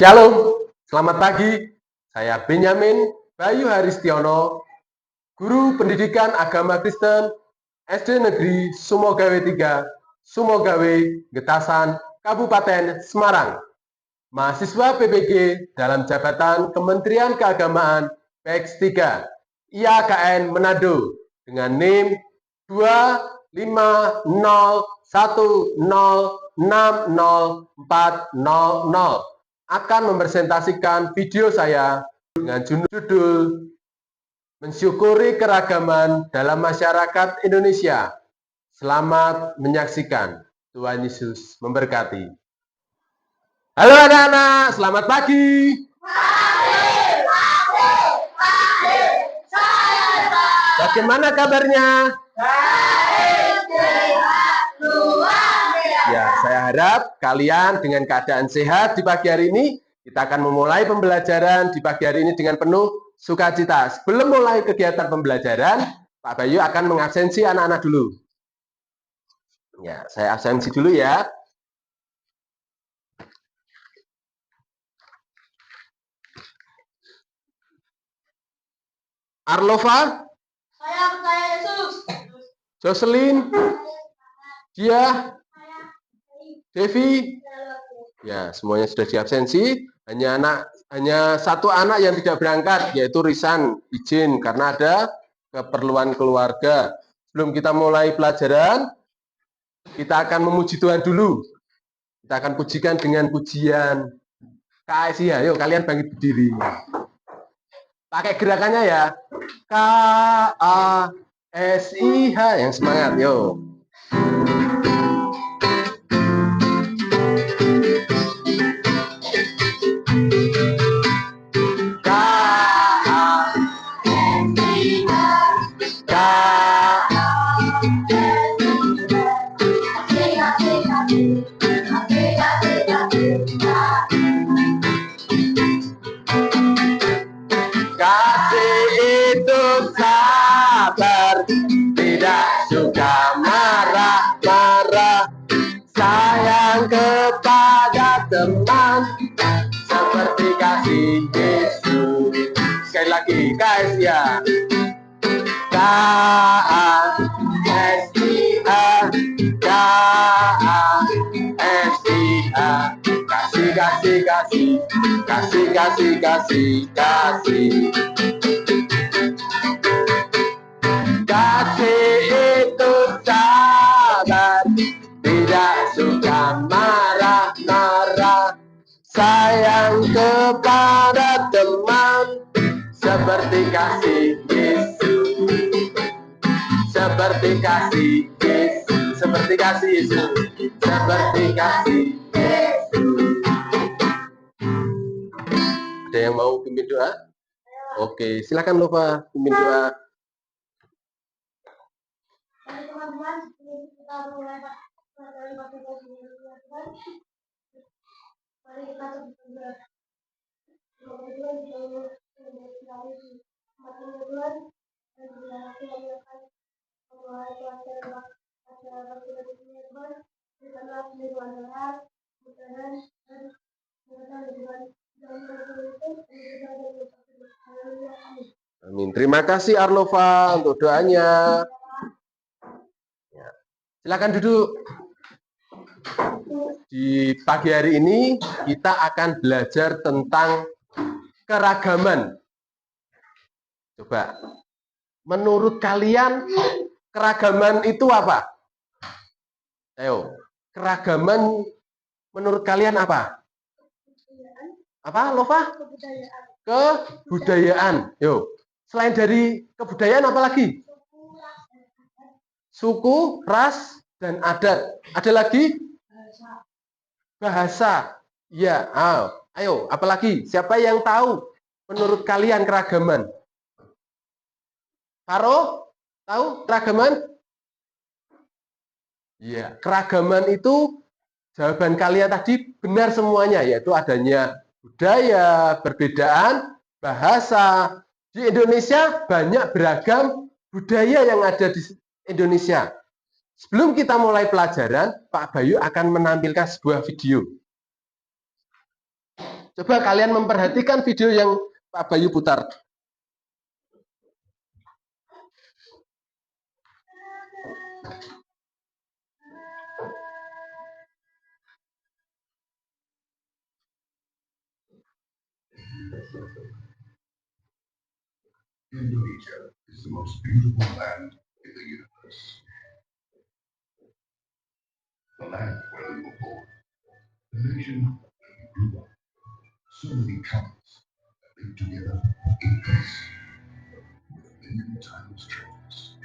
Shalom, selamat pagi. Saya Benyamin Bayu Haristiono, Guru Pendidikan Agama Kristen SD Negeri Sumogawe 3, Sumogawe, Getasan, Kabupaten Semarang. Mahasiswa PPG dalam jabatan Kementerian Keagamaan PX 3, IAKN Manado dengan NIM 25010604000 akan mempresentasikan video saya dengan judul Mensyukuri Keragaman dalam Masyarakat Indonesia. Selamat menyaksikan. Tuhan Yesus memberkati. Halo anak-anak, selamat pagi. Bagaimana kabarnya? Ya, saya harap kalian dengan keadaan sehat di pagi hari ini. Kita akan memulai pembelajaran di pagi hari ini dengan penuh sukacita. Sebelum mulai kegiatan pembelajaran, Pak Bayu akan mengabsensi anak-anak dulu. Ya, saya absensi dulu ya. Arlova? Saya percaya Yesus. Jocelyn? Dia? Devi? Ya, semuanya sudah diabsensi. Hanya satu anak yang tidak berangkat, yaitu Risan, izin karena ada keperluan keluarga. Sebelum kita mulai pelajaran, kita akan memuji Tuhan dulu. Kita akan pujikan dengan pujian KSIH. Yuk, kalian bangkit berdiri. Pakai gerakannya ya. KASIH yang semangat, yuk. Kasih itu sabar, tidak suka marah-marah, sayang kepada teman, seperti kasih Yesus. Sekali lagi, guys ya. KASIH, KASIH, kasih, kasih, kasih, kasih, kasih, kasih, kasih. Kasih itu sabar, tidak suka marah-marah, sayang kepada teman, seperti kasih Yesus. Seperti kasih Yesus, seperti kasih Yesus, seperti kasih Yesus. Ada yang mau pimpin doa? Oke, silakan Nova pimpin doa. Mari teman-teman, kita mulai dari materi Tuhan. Mari kita berdoa. Semoga Tuhan selalu memberkati materi Tuhan dan berarti akan memulai pelajaran acara Tuhan. Berikanlah firman Tuhan, dan berikanlah Tuhan Amin. Terima kasih Arlova untuk doanya. Ya. Silakan duduk. Di pagi hari ini kita akan belajar tentang keragaman. Coba, menurut kalian keragaman itu apa? Ayo, keragaman menurut kalian apa? Apa, Lova? Kebudayaan. Yo, selain dari kebudayaan apa lagi? Suku, ras, dan adat. Ada lagi? Bahasa. Ya, ayo, apalagi? Siapa yang tahu menurut kalian keragaman? Faro, tahu keragaman? Ya, keragaman itu jawaban kalian tadi benar semuanya, yaitu adanya budaya, perbedaan, bahasa. Di Indonesia banyak beragam budaya yang ada di Indonesia. Sebelum kita mulai pelajaran, Pak Bayu akan menampilkan sebuah video. Coba kalian memperhatikan video yang Pak Bayu putar. Indonesia is the most beautiful land in the universe. The land where we were born. The nation where we grew up. So many tribes that live together in peace. With a million times treasures.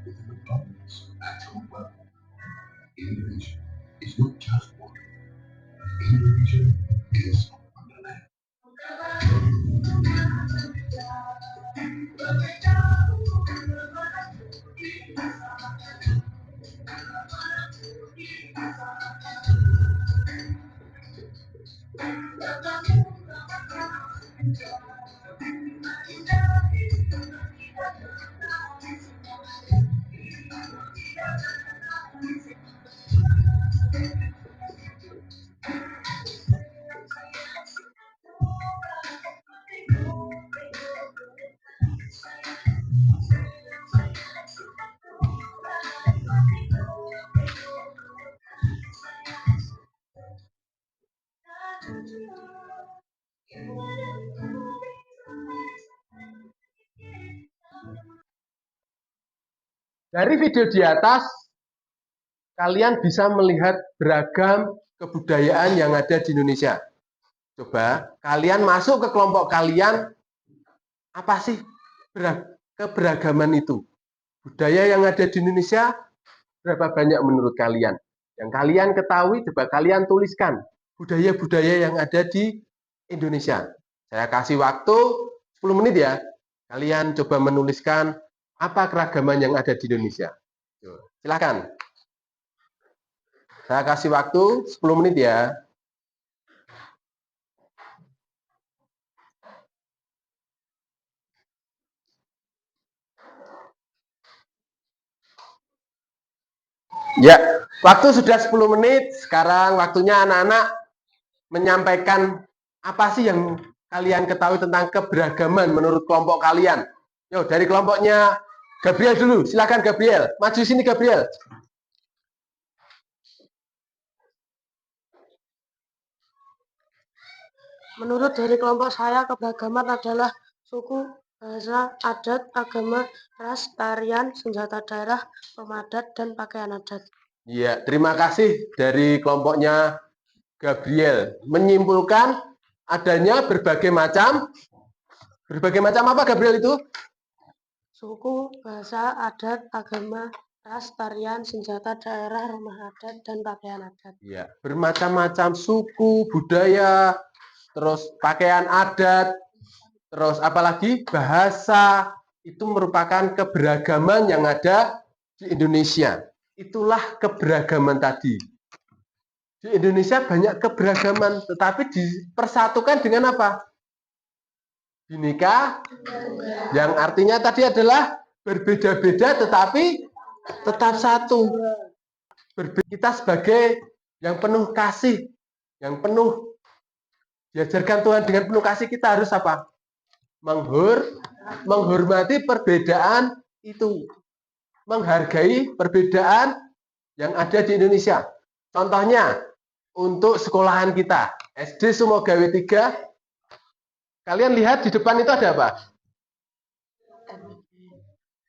With an abundance of natural wealth. Indonesia is not just water. Indonesia is a wonderland. Dari video di atas, kalian bisa melihat beragam kebudayaan yang ada di Indonesia. Coba kalian masuk ke kelompok kalian, apa sih keberagaman itu? Budaya yang ada di Indonesia berapa banyak menurut kalian? Yang kalian ketahui, coba kalian tuliskan budaya-budaya yang ada di Indonesia. Saya kasih waktu 10 menit ya. Kalian coba menuliskan apa keragaman yang ada di Indonesia. Silakan. Saya kasih waktu 10 menit ya. Ya, waktu sudah 10 menit. Sekarang waktunya anak-anak menyampaikan apa sih yang kalian ketahui tentang keberagaman menurut kelompok kalian. Yo, dari kelompoknya Gabriel dulu. Silakan Gabriel. Maju sini Gabriel. Menurut dari kelompok saya, keberagaman adalah suku, bahasa, adat, agama, ras, tarian, senjata daerah, rumah adat, dan pakaian adat. Ya, terima kasih dari kelompoknya Gabriel. Menyimpulkan adanya berbagai macam apa Gabriel itu? Suku, bahasa, adat, agama, ras, tarian, senjata daerah, rumah adat, dan pakaian adat. Ya, bermacam-macam suku, budaya, terus pakaian adat, terus apalagi bahasa, itu merupakan keberagaman yang ada di Indonesia. Itulah keberagaman tadi. Di Indonesia banyak keberagaman, tetapi dipersatukan dengan apa? Bhinneka, yang artinya tadi adalah berbeda-beda tetapi tetap satu. Kita sebagai yang penuh kasih, yang penuh diajarkan Tuhan dengan penuh kasih, kita harus apa? Menghormati perbedaan itu, menghargai perbedaan yang ada di Indonesia. Contohnya untuk sekolahan kita, SD Sumogawe 3, kalian lihat di depan itu ada apa?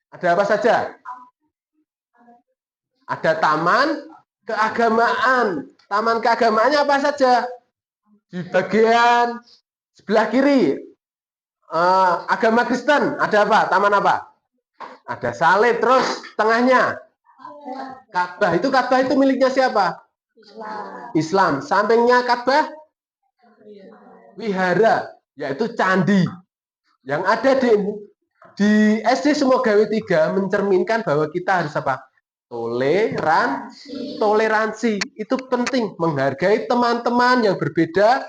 Ada apa saja? Ada taman keagamaan. Taman keagamaannya apa saja? Di bagian sebelah kiri, agama Kristen. Ada apa? Taman apa? Ada salib. Terus tengahnya Ka'bah. Ka'bah itu miliknya siapa? Islam. Sampingnya Ka'bah? Wihara, yaitu candi. Yang ada di SD Sumogawe 3 mencerminkan bahwa kita harus apa? Toleransi. Itu penting, menghargai teman-teman yang berbeda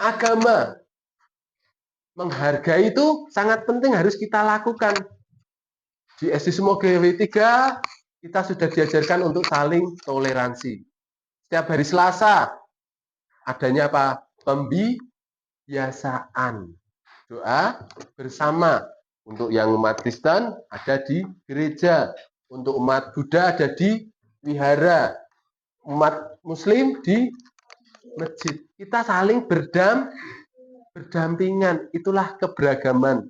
agama. Menghargai itu sangat penting, harus kita lakukan. Di SD Sumogawe 3 kita sudah diajarkan untuk saling toleransi. Setiap hari Selasa adanya apa? pembiasaan doa bersama. Untuk yang umat Kristen ada di gereja, untuk umat Buddha ada di wihara, umat Muslim di masjid. Kita saling berdampingan, itulah keberagaman.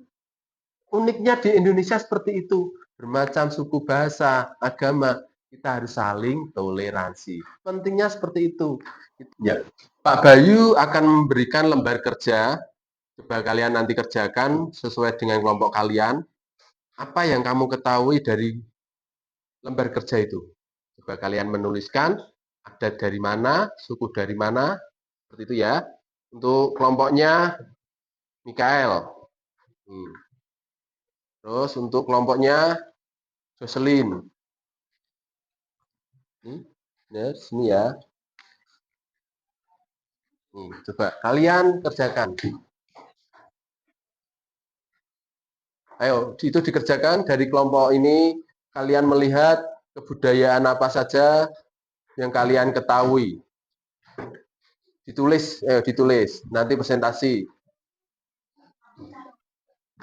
Uniknya di Indonesia seperti itu, bermacam suku, bahasa, agama, kita harus saling toleransi. Pentingnya seperti itu. Ya, Pak Bayu akan memberikan lembar kerja. Coba kalian nanti kerjakan sesuai dengan kelompok kalian. Apa yang kamu ketahui dari lembar kerja itu? Coba kalian menuliskan ada dari mana, suku dari mana, seperti itu ya. Untuk kelompoknya Mikael. Terus untuk kelompoknya Jocelyn. Sini ya. Coba kalian kerjakan. Ayo, itu dikerjakan dari kelompok ini. Kalian melihat kebudayaan apa saja yang kalian ketahui. Ditulis. Nanti presentasi.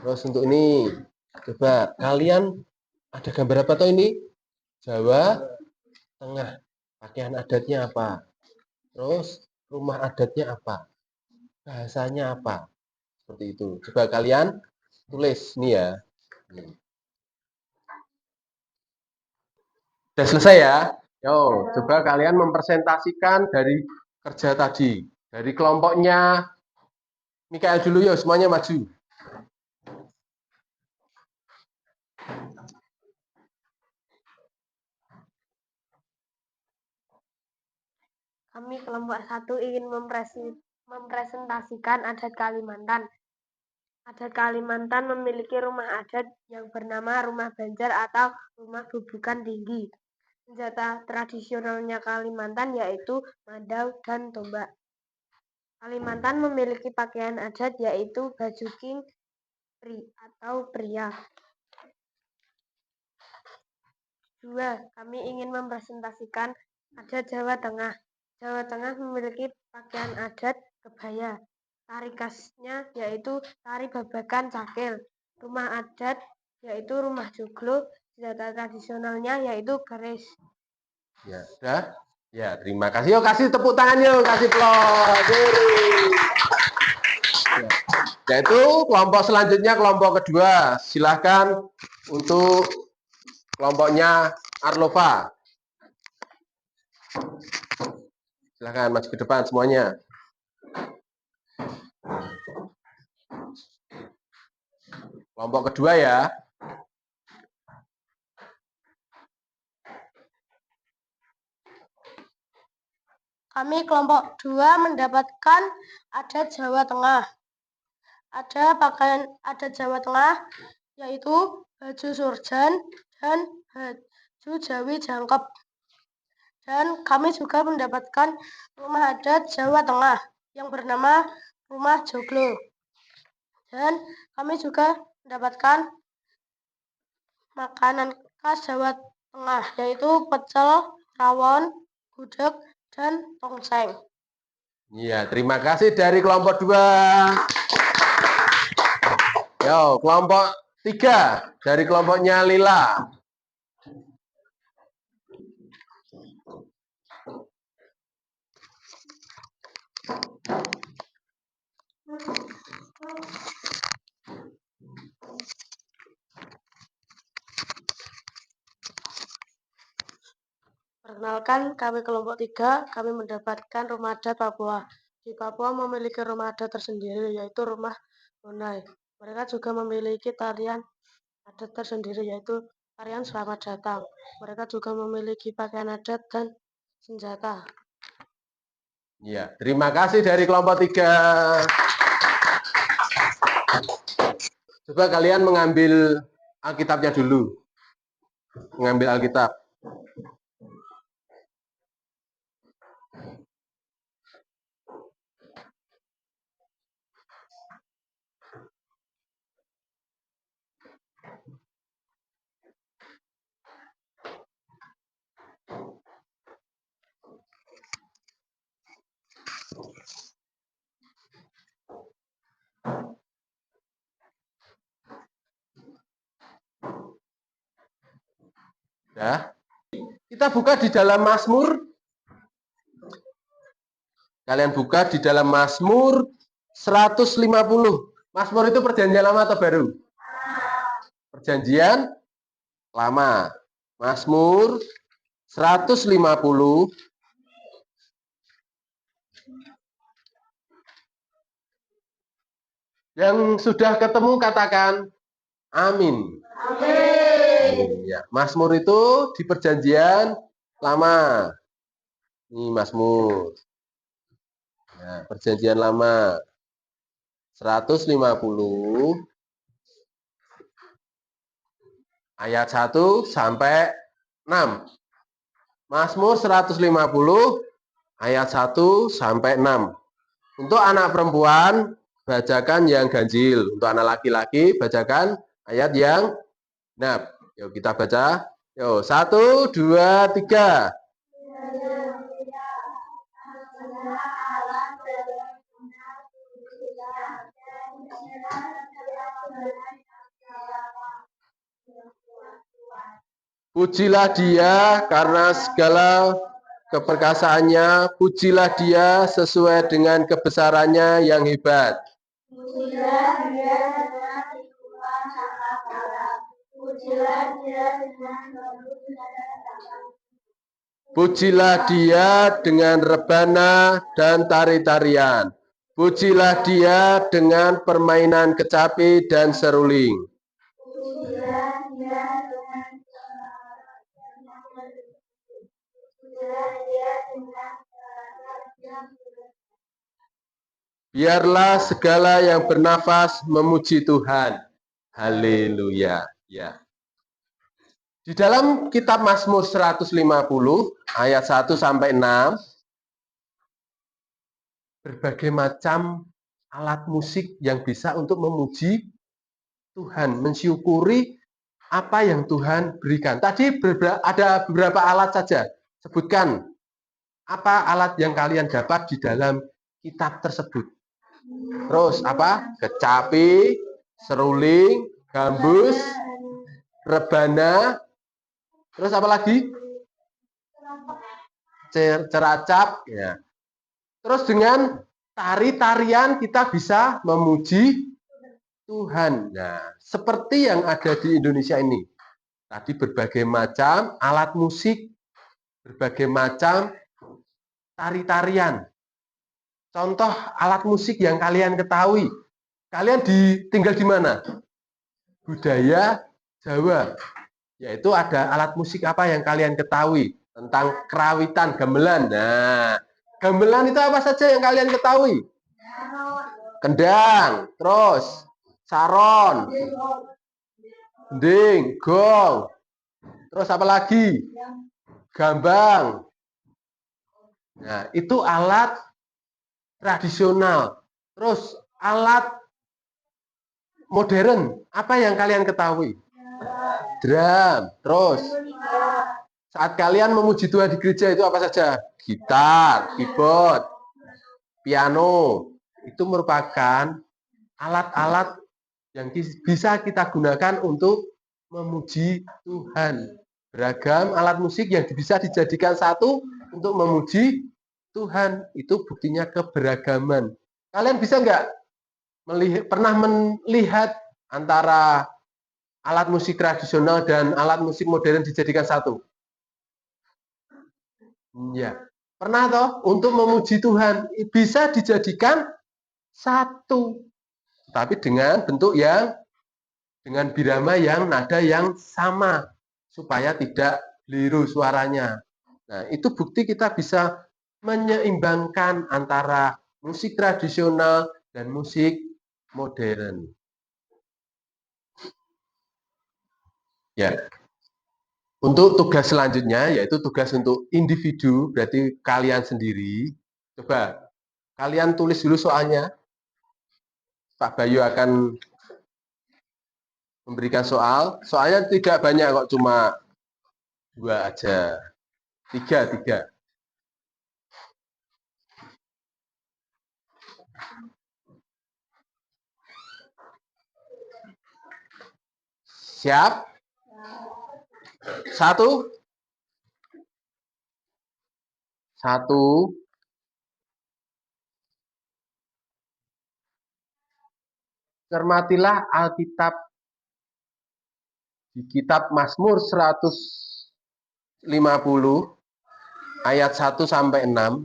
Terus untuk ini, coba kalian ada gambar apa toh ini? Jawa Tengah. Pakaian adatnya apa? Terus rumah adatnya apa? Bahasanya apa? Seperti itu. Coba kalian tulis nih ya. Sudah selesai ya? Yo, coba kalian mempresentasikan dari kerja tadi. Dari kelompoknya Mikael dulu yuk, semuanya maju. Kami kelompok 1 ingin mempresentasikan adat Kalimantan. Adat Kalimantan memiliki rumah adat yang bernama rumah banjar atau rumah bubukan tinggi. Senjata tradisionalnya Kalimantan yaitu mandau dan tombak. Kalimantan memiliki pakaian adat yaitu baju king atau pria. 2. Kami ingin mempresentasikan adat Jawa Tengah. Jawa Tengah memiliki pakaian adat kebaya. Tari khasnya yaitu tari babakan cakil. Rumah adat yaitu rumah joglo. Senjata tradisionalnya yaitu keris. Ya, sudah? Ya, terima kasih. Yuk, kasih tepuk tangan yuk, kasih aplaus. Ya. Yaitu kelompok selanjutnya, kelompok kedua. Silahkan untuk kelompoknya Arlova. Silahkan maju ke depan semuanya. Kelompok kedua ya. Kami kelompok 2 mendapatkan adat Jawa Tengah. Ada pakaian adat Jawa Tengah yaitu baju surjan dan baju Jawi jangkep. Dan kami juga mendapatkan rumah adat Jawa Tengah yang bernama rumah joglo. Dan kami juga mendapatkan makanan khas Jawa Tengah yaitu pecel, rawon, gudeg, dan tongseng. Iya, terima kasih dari kelompok 2. Yo, kelompok 3 dari kelompoknya Lila. Perkenalkan, kami kelompok 3, kami mendapatkan rumah adat Papua. Di Papua memiliki rumah adat tersendiri, yaitu rumah Bonai. Mereka juga memiliki tarian adat tersendiri, yaitu tarian Selamat Datang. Mereka juga memiliki pakaian adat dan senjata. Ya, terima kasih dari kelompok 3. Coba kalian mengambil Alkitabnya dulu. Mengambil Alkitab. Ya. Kita buka di dalam Mazmur. Kalian buka di dalam Mazmur 150. Mazmur itu perjanjian lama atau baru? Perjanjian lama. Mazmur 150. Yang sudah ketemu katakan amin. Amin. Ya, Mazmur itu di perjanjian lama. Ini Mazmur. Ya, perjanjian lama. 150 ayat 1 sampai 6. Mazmur 150 ayat 1 sampai 6. Untuk anak perempuan bacakan yang ganjil. Untuk anak laki-laki bacakan ayat yang genap. Yuk kita baca. Yuk 1, 2, 3. Pujilah dia karena segala keperkasaannya, pujilah dia sesuai dengan kebesarannya yang hebat. Pujilah dia dengan hikmat cakap-cakap. Pujilah dia dengan Pujilah dia dengan rebana dan tari-tarian. Pujilah dia dengan permainan kecapi dan seruling. Pujilah dia dengan Biarlah segala yang bernafas memuji Tuhan. Haleluya. Ya. Di dalam kitab Mazmur 150 ayat 1 sampai 6 berbagai macam alat musik yang bisa untuk memuji Tuhan, mensyukuri apa yang Tuhan berikan. Tadi ada beberapa alat saja. Sebutkan apa alat yang kalian dapat di dalam kitab tersebut. Terus apa? Kecapi, seruling, gambus, rebana, terus apa lagi? Ceracap. Ya. Terus dengan tari-tarian kita bisa memuji Tuhan. Nah, seperti yang ada di Indonesia ini. Tadi berbagai macam alat musik, berbagai macam tari-tarian. Contoh alat musik yang kalian ketahui. Kalian tinggal di mana? Budaya Jawa. Yaitu ada alat musik apa yang kalian ketahui tentang kerawitan, gamelan. Nah, gamelan itu apa saja yang kalian ketahui? Kendang, terus saron, gending, gong, terus apa lagi? Gambang. Nah, itu alat tradisional. Terus alat modern, apa yang kalian ketahui? Drum. Terus saat kalian memuji Tuhan di gereja itu apa saja? Gitar, keyboard, piano. Itu merupakan alat-alat yang bisa kita gunakan untuk memuji Tuhan. Beragam alat musik yang bisa dijadikan satu untuk memuji Tuhan. Itu buktinya keberagaman. Kalian bisa nggak pernah melihat antara alat musik tradisional dan alat musik modern dijadikan satu? Ya, pernah toh? Untuk memuji Tuhan bisa dijadikan satu, tapi dengan bentuk yang dengan birama yang nada yang sama supaya tidak keliru suaranya. Nah, itu bukti kita bisa menyeimbangkan antara musik tradisional dan musik modern. Ya. Untuk tugas selanjutnya yaitu tugas untuk individu, berarti kalian sendiri. Coba kalian tulis dulu soalnya. Pak Bayu akan memberikan soal. Soalnya tidak banyak kok, cuma 2 aja. 3. Siap? Satu. Cermatilah Alkitab di kitab Mazmur 150 ayat 1 sampai 6.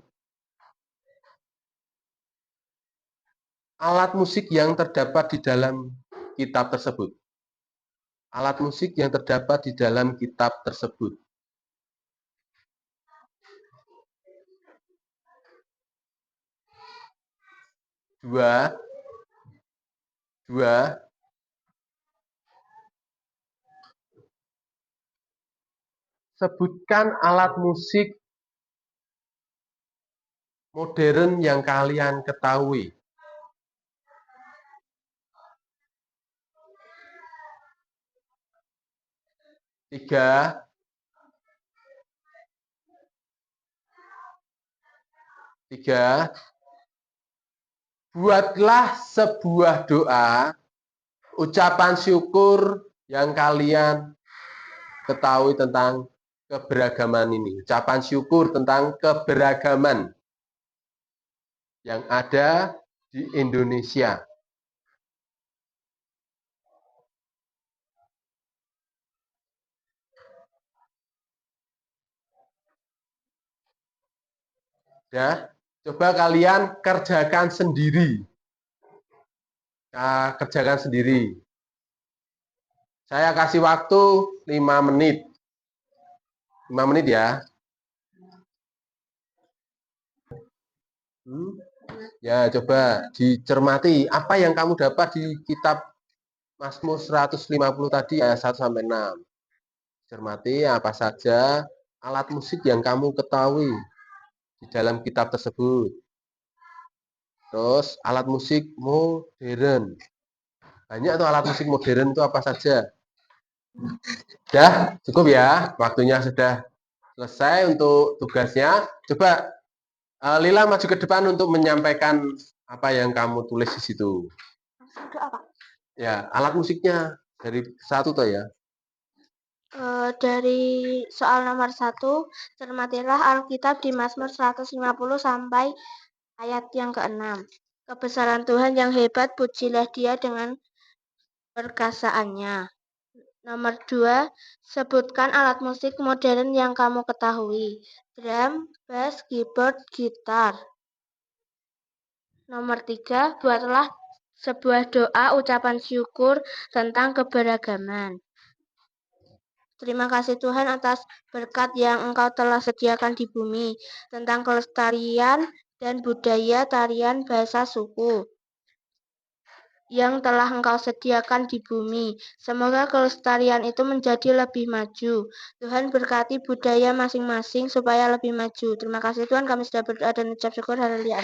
Alat musik yang terdapat di dalam kitab tersebut. Alat musik yang terdapat di dalam kitab tersebut. Dua. Sebutkan alat musik modern yang kalian ketahui. 3. Buatlah sebuah doa, ucapan syukur yang kalian ketahui tentang keberagaman ini. Ucapan syukur tentang keberagaman yang ada di Indonesia. Ya, coba kalian kerjakan sendiri. Kerjakan sendiri. Saya kasih waktu 5 menit. 5 menit ya. Ya, coba dicermati apa yang kamu dapat di kitab Mazmur 150 tadi ayat 1 sampai 6. Cermati apa saja alat musik yang kamu ketahui di dalam kitab tersebut. Terus alat musik modern. Banyak tuh alat musik modern itu apa saja. Sudah cukup ya, waktunya sudah selesai untuk tugasnya. Coba Lila maju ke depan untuk menyampaikan apa yang kamu tulis di situ. Ya, alat musiknya dari satu toh ya. Dari soal nomor 1, cermatilah Alkitab di Mazmur 150 sampai ayat yang ke-6. Kebesaran Tuhan yang hebat, pujilah Dia dengan perkasaannya. Nomor 2, sebutkan alat musik modern yang kamu ketahui. Drum, bass, keyboard, gitar. Nomor 3, buatlah sebuah doa ucapan syukur tentang keberagaman. Terima kasih Tuhan atas berkat yang Engkau telah sediakan di bumi, tentang kelestarian dan budaya tarian bahasa suku yang telah Engkau sediakan di bumi. Semoga kelestarian itu menjadi lebih maju. Tuhan berkati budaya masing-masing supaya lebih maju. Terima kasih Tuhan, kami sudah berdoa dan ucap syukur. Haleluya.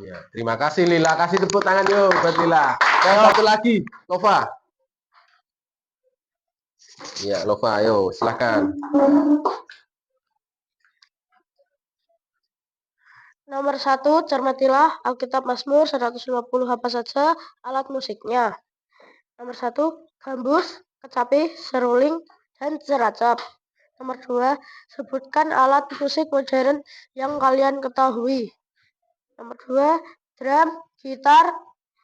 Ya, terima kasih Lila. Kasih tepuk tangan yuk buat Lila. Dan satu lagi, Lova. Ya, Lova, ayo silakan. Nomor 1, cermatilah Alkitab Mazmur 150 apa saja alat musiknya. Nomor 1, gambus, kecapi, seruling, dan ceracap. Nomor 2, sebutkan alat musik modern yang kalian ketahui. Nomor 2, drum, gitar,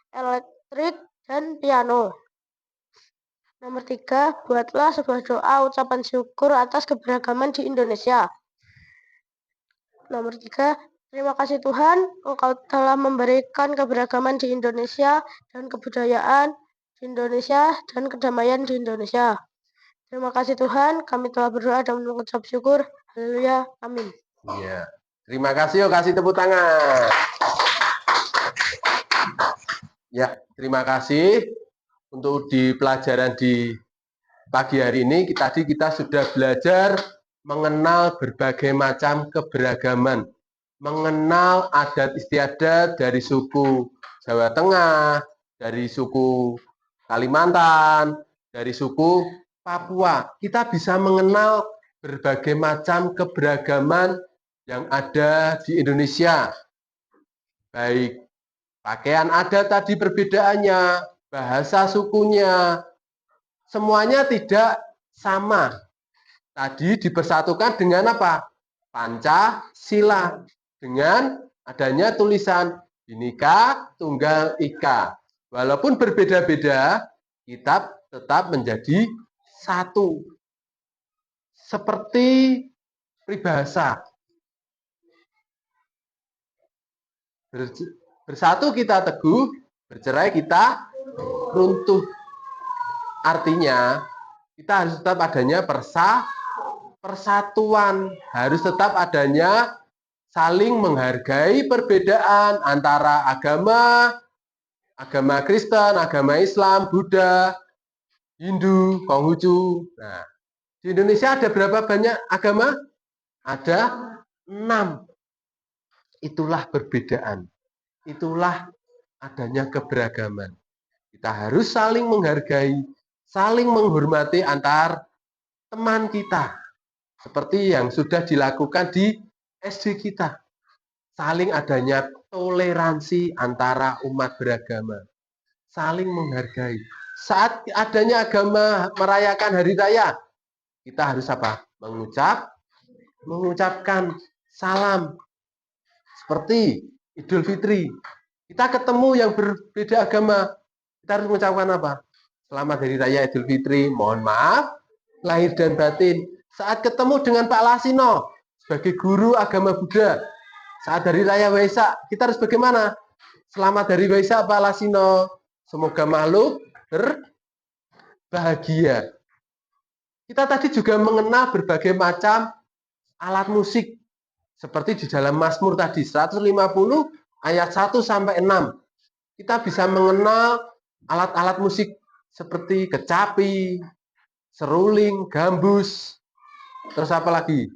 elektrik, dan piano. Nomor 3, buatlah sebuah doa ucapan syukur atas keberagaman di Indonesia. Nomor 3, terima kasih Tuhan, Engkau telah memberikan keberagaman di Indonesia dan kebudayaan di Indonesia dan kedamaian di Indonesia. Terima kasih Tuhan, kami telah berdoa dan mengucap syukur. Haleluya, amin. Ya, terima kasih yuk, kasih tepuk tangan. Ya, terima kasih untuk di pelajaran di pagi hari ini. Tadi kita sudah belajar mengenal berbagai macam keberagaman, mengenal adat istiadat dari suku Jawa Tengah, dari suku Kalimantan, dari suku Papua. Kita bisa mengenal berbagai macam keberagaman yang ada di Indonesia. Baik pakaian adat tadi perbedaannya, bahasa sukunya, semuanya tidak sama. tadi dipersatukan dengan apa? Pancasila. Dengan adanya tulisan Bhinneka Tunggal Ika. Walaupun berbeda-beda, kita tetap menjadi satu. Seperti peribahasa. Bersatu kita teguh, bercerai kita runtuh. Artinya, kita harus tetap adanya persatuan. Harus tetap adanya saling menghargai perbedaan antara agama Kristen, agama Islam, Buddha, Hindu, Konghucu. Nah, di Indonesia ada berapa banyak agama? Ada 6. Itulah perbedaan. Itulah adanya keberagaman. Kita harus saling menghargai, saling menghormati antar teman kita. Seperti yang sudah dilakukan di SD kita. Saling adanya toleransi antara umat beragama. Saling menghargai. Saat adanya agama merayakan hari raya, kita harus apa? Mengucapkan salam. Seperti Idul Fitri. Kita ketemu yang berbeda agama, kita harus mengucapkan apa? Selamat Hari Raya Idul Fitri, mohon maaf, lahir dan batin. Saat ketemu dengan Pak Lasino, sebagai guru agama Buddha, saat Hari Raya Waisak, kita harus bagaimana? Selamat Hari Waisak Pak Lasino, semoga makhluk berbahagia. Kita tadi juga mengenal berbagai macam alat musik, seperti di dalam Mazmur tadi, 150 ayat 1 sampai 6. Kita bisa mengenal alat-alat musik seperti kecapi, seruling, gambus, terus apa lagi?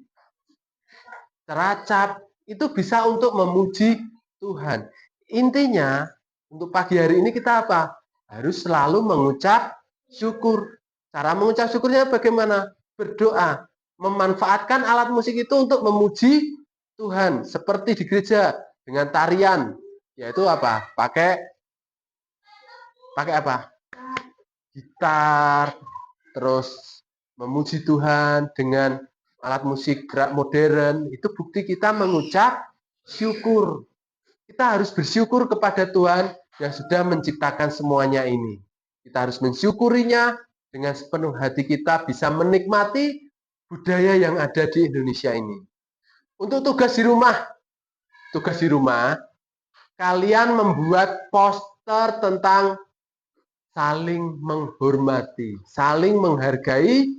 Teracap. Itu bisa untuk memuji Tuhan. Intinya, untuk pagi hari ini kita apa? Harus selalu mengucap syukur. Cara mengucap syukurnya bagaimana? Berdoa. Memanfaatkan alat musik itu untuk memuji Tuhan. Seperti di gereja dengan tarian. Yaitu apa? Pakai apa? Gitar. Terus memuji Tuhan dengan alat musik gerak modern. Itu bukti kita mengucap syukur. Kita harus bersyukur kepada Tuhan yang sudah menciptakan semuanya ini. Kita harus mensyukurinya dengan sepenuh hati kita, bisa menikmati budaya yang ada di Indonesia ini. Untuk tugas di rumah, kalian membuat poster tentang saling menghormati, saling menghargai,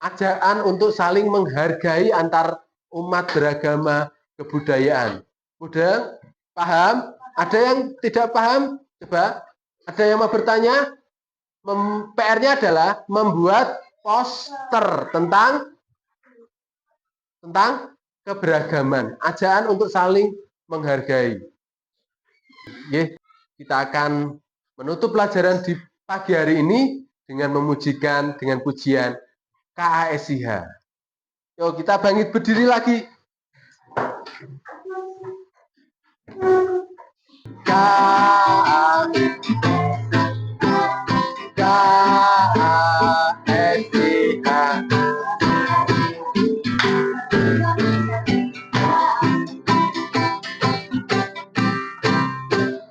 ajaan untuk saling menghargai antar umat beragama kebudayaan. Udah paham? Ada yang tidak paham? Coba, ada yang mau bertanya? PR-nya adalah membuat poster tentang keberagaman, ajaan untuk saling menghargai. Kita akan menutup pelajaran di pagi hari ini dengan memujikan dengan pujian KASIH. Yuk kita bangkit berdiri lagi.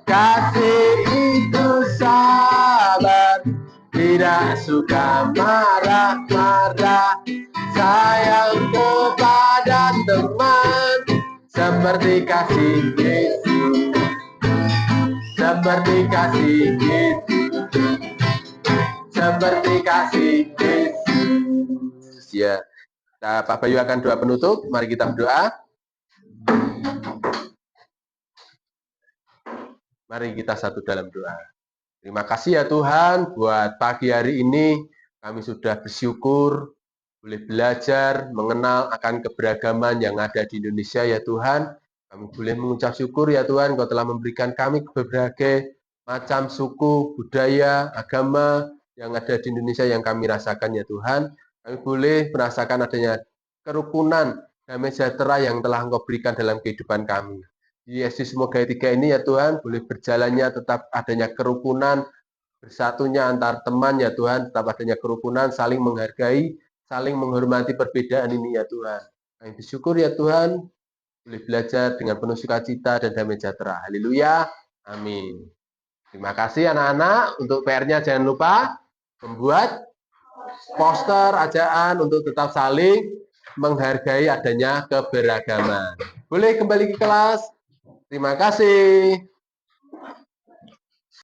Kasih itu sabar, tidak suka marah-marah, sayang kepada teman, seperti kasih Yesus, seperti kasih Yesus, seperti kasih Yesus. Ya, Pak Bayu akan doa penutup. Mari kita berdoa. Mari kita satu dalam doa. Terima kasih ya Tuhan buat pagi hari ini kami sudah bersyukur boleh belajar mengenal akan keberagaman yang ada di Indonesia ya Tuhan. Kami boleh mengucap syukur ya Tuhan Kau telah memberikan kami berbagai macam suku, budaya, agama yang ada di Indonesia yang kami rasakan ya Tuhan. Kami boleh merasakan adanya kerukunan, damai sejahtera yang telah Engkau berikan dalam kehidupan kami. Di Yesus semoga tiga ini ya Tuhan, boleh berjalannya tetap adanya kerukunan, bersatunya antar teman ya Tuhan, tetap adanya kerukunan, saling menghargai, saling menghormati perbedaan ini ya Tuhan. Kami bersyukur ya Tuhan, boleh belajar dengan penuh sukacita dan damai sejahtera. Haleluya. Amin. Terima kasih anak-anak. Untuk PR-nya jangan lupa membuat poster ajaan untuk tetap saling menghargai adanya keberagaman. Boleh kembali ke kelas. Terima kasih.